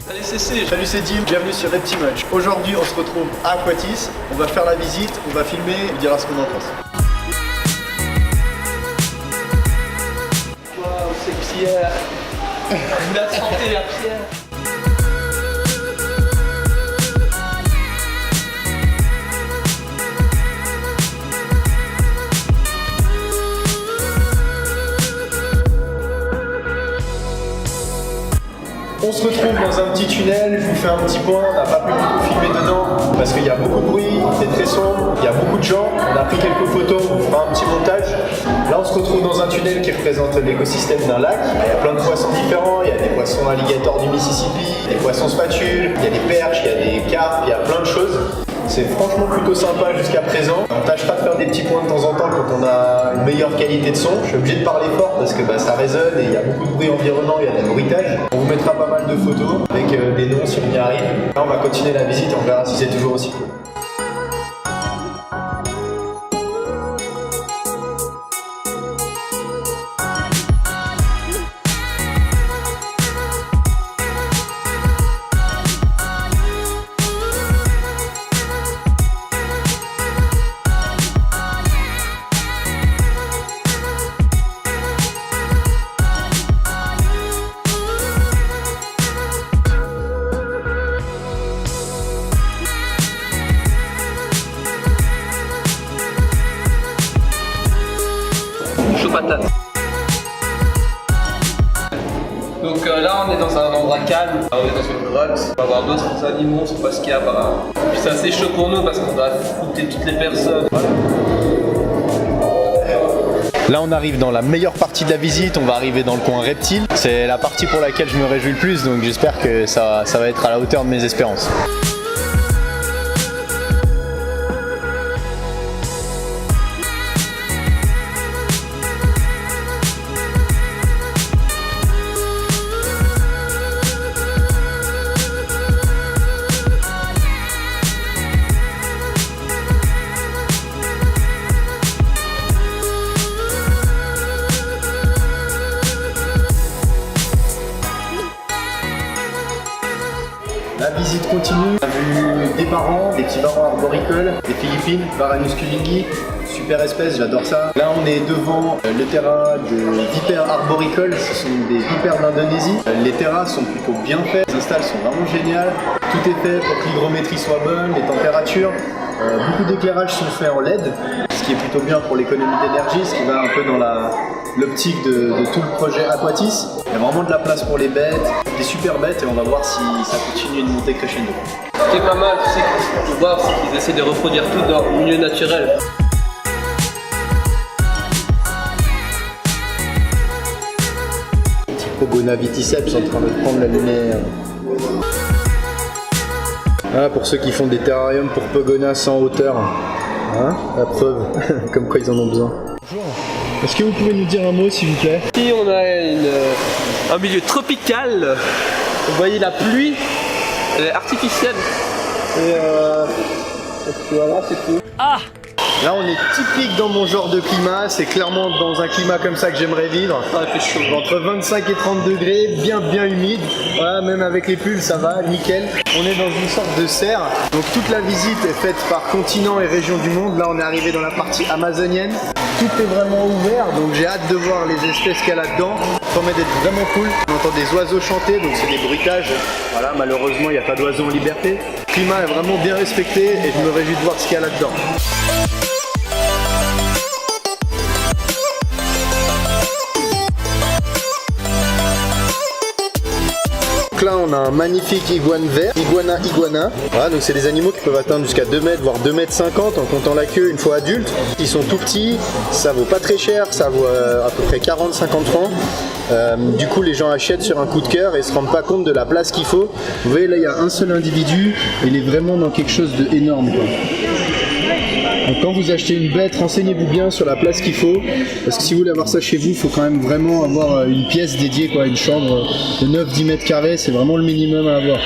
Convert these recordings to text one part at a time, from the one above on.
Salut CC. Salut, c'est Dim, bienvenue sur Reptimuch. Aujourd'hui on se retrouve à Aquatis, on va faire la visite, on va filmer, on dira ce qu'on en pense. Waouh, c'est Pierre. La santé à Pierre. On se retrouve dans un petit tunnel, je vous fais un petit point, on n'a pas pu beaucoup filmer dedans parce qu'il y a beaucoup de bruit, c'est très sombre, il y a beaucoup de gens, on a pris quelques photos, on fera un petit montage. Là on se retrouve dans un tunnel qui représente l'écosystème d'un lac, il y a plein de poissons différents, il y a des poissons alligators du Mississippi, des poissons spatules, il y a des perches, il y a des carpes, il y a plein de choses. C'est franchement plutôt sympa jusqu'à présent. On tâchera de faire des petits points de temps en temps quand on a une meilleure qualité de son. Je suis obligé de parler fort parce que ça résonne et il y a beaucoup de bruit environnant, il y a des bruitages. On vous mettra pas mal de photos avec des noms si on y arrive. Là on va continuer la visite et on verra si c'est toujours aussi cool. Patate. Donc là on est dans un endroit calme, on est dans une grotte, on va voir d'autres animaux, on sait pas ce qu'il y a apparemment. Puis c'est assez chaud pour nous parce qu'on doit écouter toutes les personnes. Voilà. Là on arrive dans la meilleure partie de la visite, on va arriver dans le coin reptile. C'est la partie pour laquelle je me réjouis le plus, donc j'espère que ça va être à la hauteur de mes espérances. La visite continue, on a vu des varans, des petits varans arboricoles, des Philippines, Varanus culingi, super espèce, j'adore ça. Là on est devant le terrain de vipères arboricoles, ce sont des vipères d'Indonésie. Les terrasses sont plutôt bien faites, les installs sont vraiment géniales. Tout est fait pour que l'hygrométrie soit bonne, les températures. Beaucoup d'éclairages sont faits en LED, ce qui est plutôt bien pour l'économie d'énergie, ce qui va un peu dans l'optique de tout le projet Aquatis. Il y a vraiment de la place pour les bêtes, des super bêtes, et on va voir si ça continue de monter crescendo. Ce qui est pas mal, c'est qu'il faut voir, c'est qu'ils essaient de reproduire tout dans le milieu naturel. Petit Pogona viticeps en train de prendre la lumière. Ah, pour ceux qui font des terrariums pour Pogona sans hauteur, hein, la preuve, comme quoi ils en ont besoin. Bonjour, est-ce que vous pouvez nous dire un mot s'il vous plaît? Ici on a un milieu tropical, vous voyez la pluie, elle est artificielle. Et voilà, c'est tout. Ah! Là on est typique dans mon genre de climat, c'est clairement dans un climat comme ça que j'aimerais vivre. Ah, il fait chaud. Entre 25 et 30 degrés, bien humide. Voilà, même avec les pulls ça va, nickel. On est dans une sorte de serre. Donc toute la visite est faite par continent et région du monde. Là on est arrivé dans la partie amazonienne. Tout est vraiment ouvert, donc j'ai hâte de voir les espèces qu'il y a là-dedans. Ça promet d'être vraiment cool. On entend des oiseaux chanter, donc c'est des bruitages. Voilà, malheureusement il n'y a pas d'oiseaux en liberté. Le climat est vraiment bien respecté et je me réjouis de voir ce qu'il y a là-dedans. Là on a un magnifique iguane vert, iguana. Voilà, donc c'est des animaux qui peuvent atteindre jusqu'à 2 mètres, voire 2 mètres 50 en comptant la queue une fois adulte. Ils sont tout petits, ça vaut pas très cher, ça vaut à peu près 40-50 francs. Du coup les gens achètent sur un coup de cœur et se rendent pas compte de la place qu'il faut. Vous voyez là il y a un seul individu, il est vraiment dans quelque chose d'énorme quoi. Donc quand vous achetez une bête, renseignez-vous bien sur la place qu'il faut, parce que si vous voulez avoir ça chez vous, il faut quand même vraiment avoir une pièce dédiée, quoi, une chambre de 9-10 mètres carrés, c'est vraiment le minimum à avoir.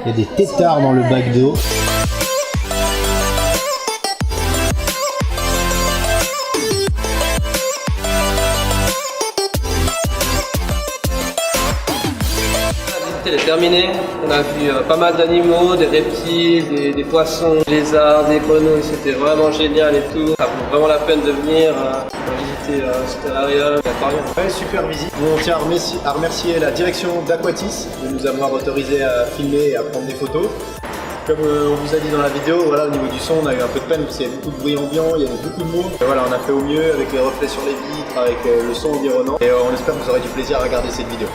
Il y a des têtards dans le bac d'eau. Elle est terminée. On a vu pas mal d'animaux, des reptiles, des poissons, des lézards, des grenouilles. C'était vraiment génial et tout. Ça vaut vraiment la peine de venir visiter ce terrarium, l'aquarium. Ouais, super visite. On tient à remercier la direction d'Aquatis de nous avoir autorisé à filmer et à prendre des photos. Comme on vous a dit dans la vidéo, voilà, au niveau du son, on a eu un peu de peine parce qu'il y avait beaucoup de bruit ambiant, il y avait beaucoup de monde. Et voilà, on a fait au mieux avec les reflets sur les vitres, avec le son environnant. Et on espère que vous aurez du plaisir à regarder cette vidéo.